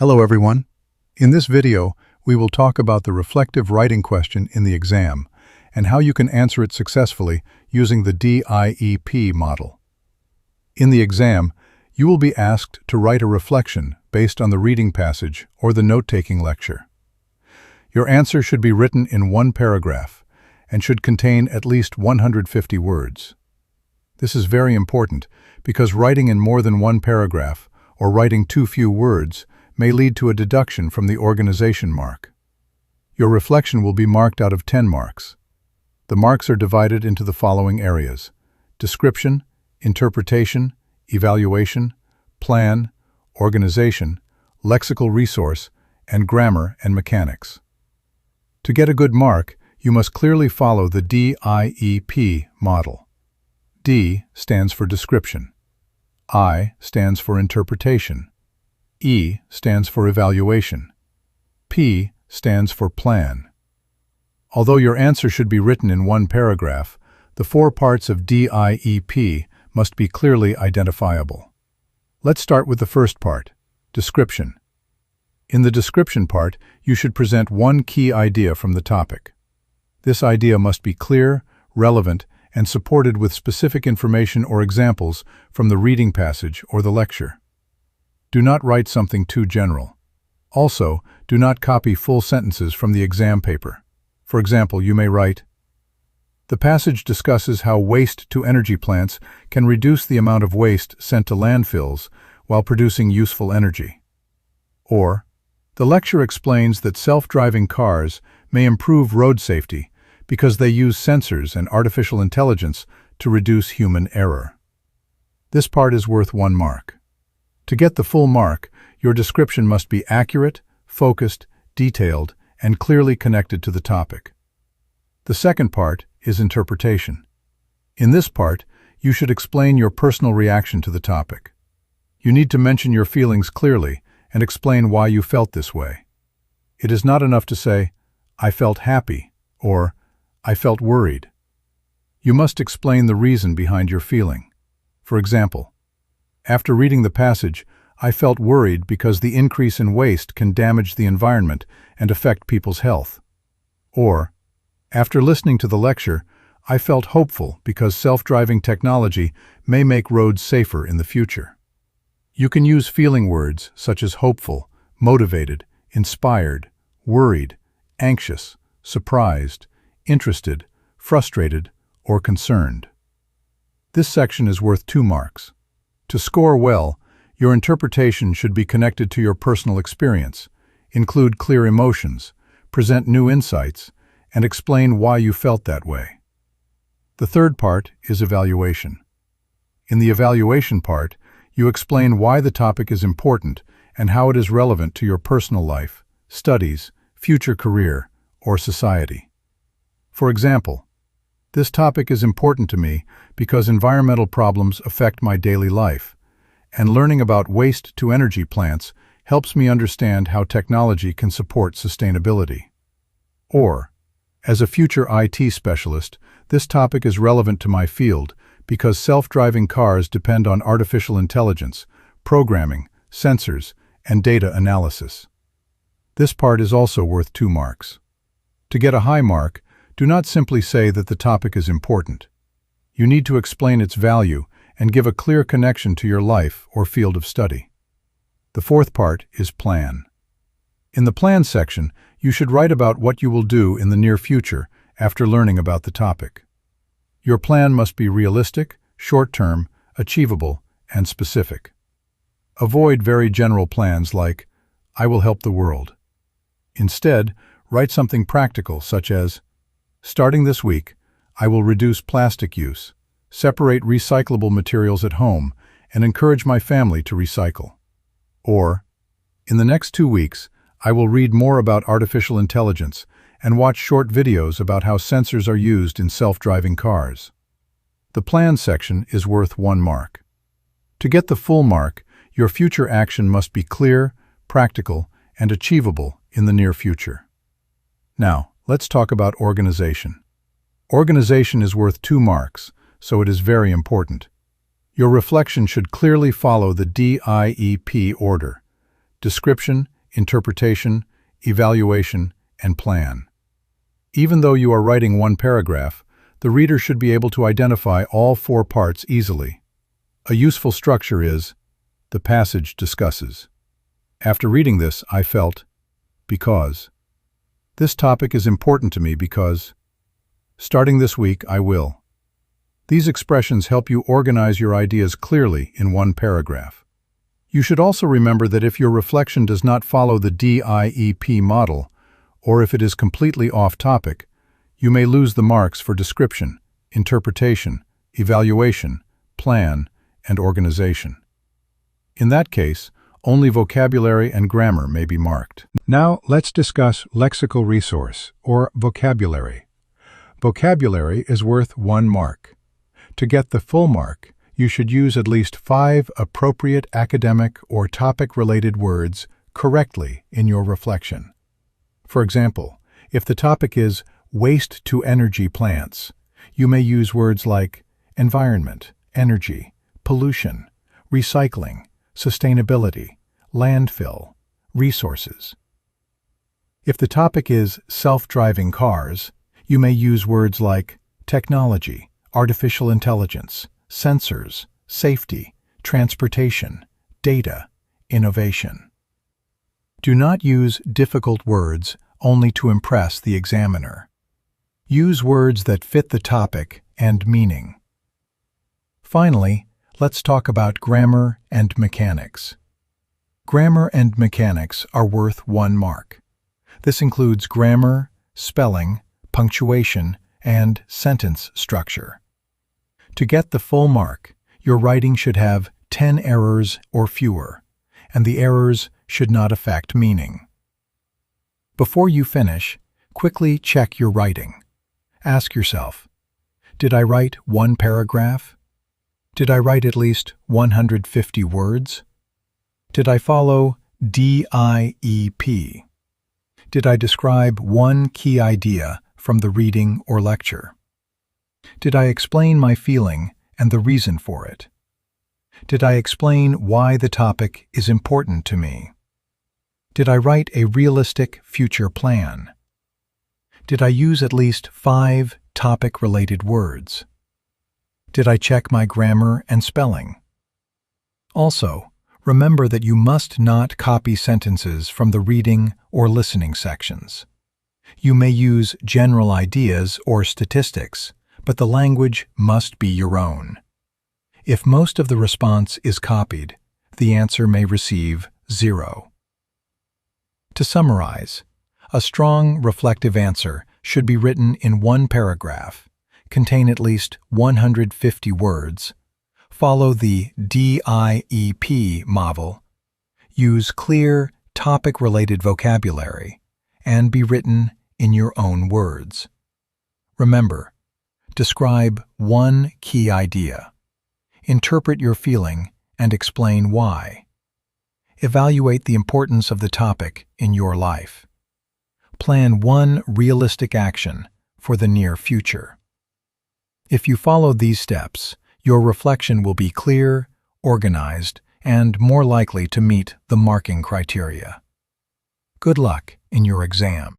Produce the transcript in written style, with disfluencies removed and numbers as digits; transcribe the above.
Hello everyone. In this video, we will talk about the reflective writing question in the exam and how you can answer it successfully using the DIEP model. In the exam, you will be asked to write a reflection based on the reading passage or the note-taking lecture. Your answer should be written in one paragraph and should contain at least 150 words. This is very important because writing in more than one paragraph or writing too few words may lead to a deduction from the organization mark. Your reflection will be marked out of 10 marks. The marks are divided into the following areas: description, interpretation, evaluation, plan, organization, lexical resource, and grammar and mechanics. To get a good mark, you must clearly follow the DIEP model. D stands for description. I stands for interpretation. E stands for evaluation. P stands for plan. Although your answer should be written in one paragraph, the 4 parts of DIEP must be clearly identifiable. Let's start with the first part, description. In the description part, you should present one key idea from the topic. This idea must be clear, relevant, and supported with specific information or examples from the reading passage or the lecture. Do not write something too general. Also, do not copy full sentences from the exam paper. For example, you may write, "The passage discusses how waste-to-energy plants can reduce the amount of waste sent to landfills while producing useful energy." Or, "The lecture explains that self-driving cars may improve road safety because they use sensors and artificial intelligence to reduce human error." This part is worth 1 mark. To get the full mark, your description must be accurate, focused, detailed, and clearly connected to the topic. The second part is interpretation. In this part, you should explain your personal reaction to the topic. You need to mention your feelings clearly and explain why you felt this way. It is not enough to say, "I felt happy," or "I felt worried." You must explain the reason behind your feeling. For example, "After reading the passage, I felt worried because the increase in waste can damage the environment and affect people's health." Or, "After listening to the lecture, I felt hopeful because self-driving technology may make roads safer in the future." You can use feeling words such as hopeful, motivated, inspired, worried, anxious, surprised, interested, frustrated, or concerned. This section is worth 2 marks. To score well, your interpretation should be connected to your personal experience, include clear emotions, present new insights, and explain why you felt that way. The third part is evaluation. In the evaluation part, you explain why the topic is important and how it is relevant to your personal life, studies, future career, or society. For example, "This topic is important to me because environmental problems affect my daily life, and learning about waste-to-energy plants helps me understand how technology can support sustainability." Or, "As a future IT specialist, this topic is relevant to my field because self-driving cars depend on artificial intelligence, programming, sensors, and data analysis." This part is also worth 2 marks. To get a high mark, do not simply say that the topic is important. You need to explain its value and give a clear connection to your life or field of study. The fourth part is plan. In the plan section, you should write about what you will do in the near future after learning about the topic. Your plan must be realistic, short-term, achievable, and specific. Avoid very general plans like, "I will help the world." Instead, write something practical such as, "Starting this week, I will reduce plastic use, separate recyclable materials at home, and encourage my family to recycle." Or, "In the next 2 weeks, I will read more about artificial intelligence and watch short videos about how sensors are used in self-driving cars." The plan section is worth 1 mark. To get the full mark, your future action must be clear, practical, and achievable in the near future. Now, let's talk about organization. Organization is worth 2 marks, so it is very important. Your reflection should clearly follow the DIEP order: description, interpretation, evaluation, and plan. Even though you are writing one paragraph, the reader should be able to identify all 4 parts easily. A useful structure is, the passage discusses. After reading this, I felt, because. This topic is important to me because. Starting this week, I will. These expressions help you organize your ideas clearly in one paragraph. You should also remember that if your reflection does not follow the DIEP model, or if it is completely off topic, you may lose the marks for description, interpretation, evaluation, plan, and organization. In that case, only vocabulary and grammar may be marked. Now let's discuss lexical resource, or vocabulary. Vocabulary is worth 1 mark. To get the full mark, you should use at least 5 appropriate academic or topic-related words correctly in your reflection. For example, if the topic is waste-to-energy plants, you may use words like environment, energy, pollution, recycling, sustainability, landfill, resources. If the topic is self-driving cars, you may use words like technology, artificial intelligence, sensors, safety, transportation, data, innovation. Do not use difficult words only to impress the examiner. Use words that fit the topic and meaning. Finally, let's talk about grammar and mechanics. Grammar and mechanics are worth 1 mark. This includes grammar, spelling, punctuation, and sentence structure. To get the full mark, your writing should have 10 errors or fewer, and the errors should not affect meaning. Before you finish, quickly check your writing. Ask yourself, did I write 1 paragraph? Did I write at least 150 words? Did I follow DIEP? Did I describe 1 key idea from the reading or lecture? Did I explain my feeling and the reason for it? Did I explain why the topic is important to me? Did I write a realistic future plan? Did I use at least 5 topic-related words? Did I check my grammar and spelling? Also, remember that you must not copy sentences from the reading or listening sections. You may use general ideas or statistics, but the language must be your own. If most of the response is copied, the answer may receive 0. To summarize, a strong, reflective answer should be written in 1 paragraph, contain at least 150 words, follow the DIEP model, use clear, topic-related vocabulary, and be written in your own words. Remember, describe 1 key idea. Interpret your feeling and explain why. Evaluate the importance of the topic in your life. Plan 1 realistic action for the near future. If you follow these steps, your reflection will be clear, organized, and more likely to meet the marking criteria. Good luck in your exam.